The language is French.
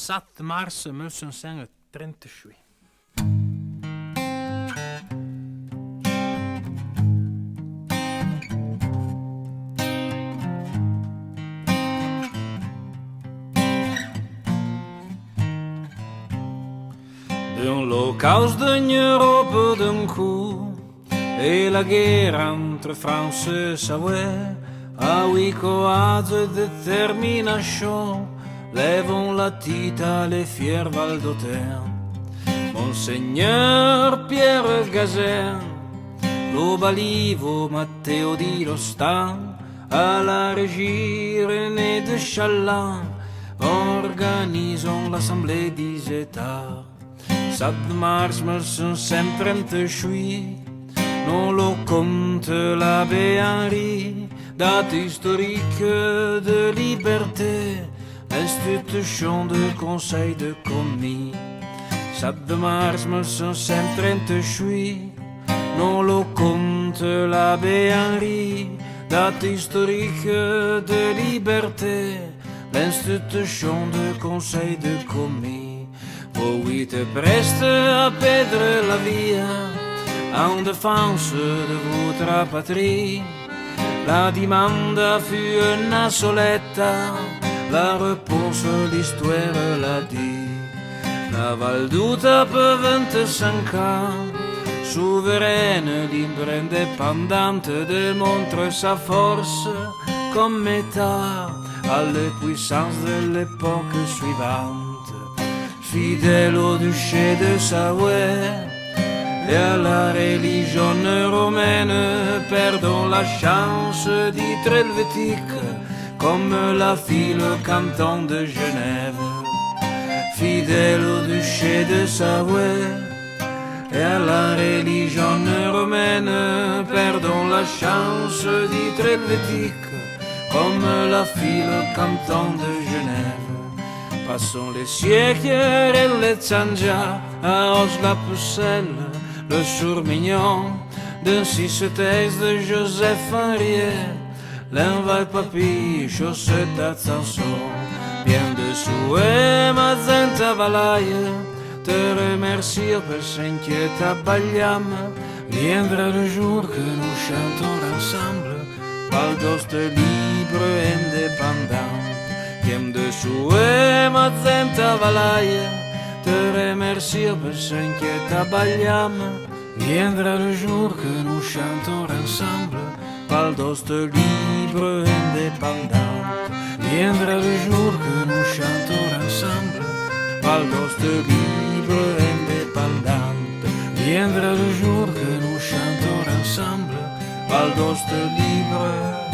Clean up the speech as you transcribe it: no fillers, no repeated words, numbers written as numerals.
7 mars 1938. D'un l'Holocauste en Europe d'un coup et la guerre entre France et Savoie a oui coaz de détermination lèvons la tête à les fiers Val d'Autun. Monseigneur Pierre Gazin, lo Balivo Matteo di Lostan, à la régie René de Challant, organisons l'Assemblée des États. 7 mars 1938, non lo compte la Henri, date historique de liberté, institution de conseil de commis. 7 mars 1938, non lo compte la Henri, date historique de liberté, l'institution de conseil de commis. Voi te preste à perdre la vie en défense de votre patrie. La demande fut una soletta, la réponse l'histoire l'a dit. La Val d'Uta per 25 ans, souveraine, libre, indépendante, démontre sa force comme État à la puissance de l'époque suivante. Fidèle au duché de Savoie et à la religion romaine, perdons la chance d'être helvétique comme l'a fit le canton de Genève. Fidèle au duché de Savoie et à la religion romaine, perdons la chance d'être helvétique comme l'a fit le canton de Genève. Passons les siècles et les Tandja, à Os la Pucelle, le Sourmignon, d'un Cissetaise de Joseph Henriet, l'Inval Papi, chaussette à Sanson, bien dessous et ma zenta valaille, te remercie per s'inquiète à Bagliam, viendra le jour que nous chantons ensemble, Valdos de libre et indépendant. Bien dessous et ma zenta valaille, te remercie per s'inquiète à Bagliam. Viendra le jour que nous chantons ensemble, Valdos de libre et indépendant. Viendra le jour que nous chantons ensemble, Valdos de libre et indépendant. Viendra le jour que nous chantons ensemble, Valdos de libre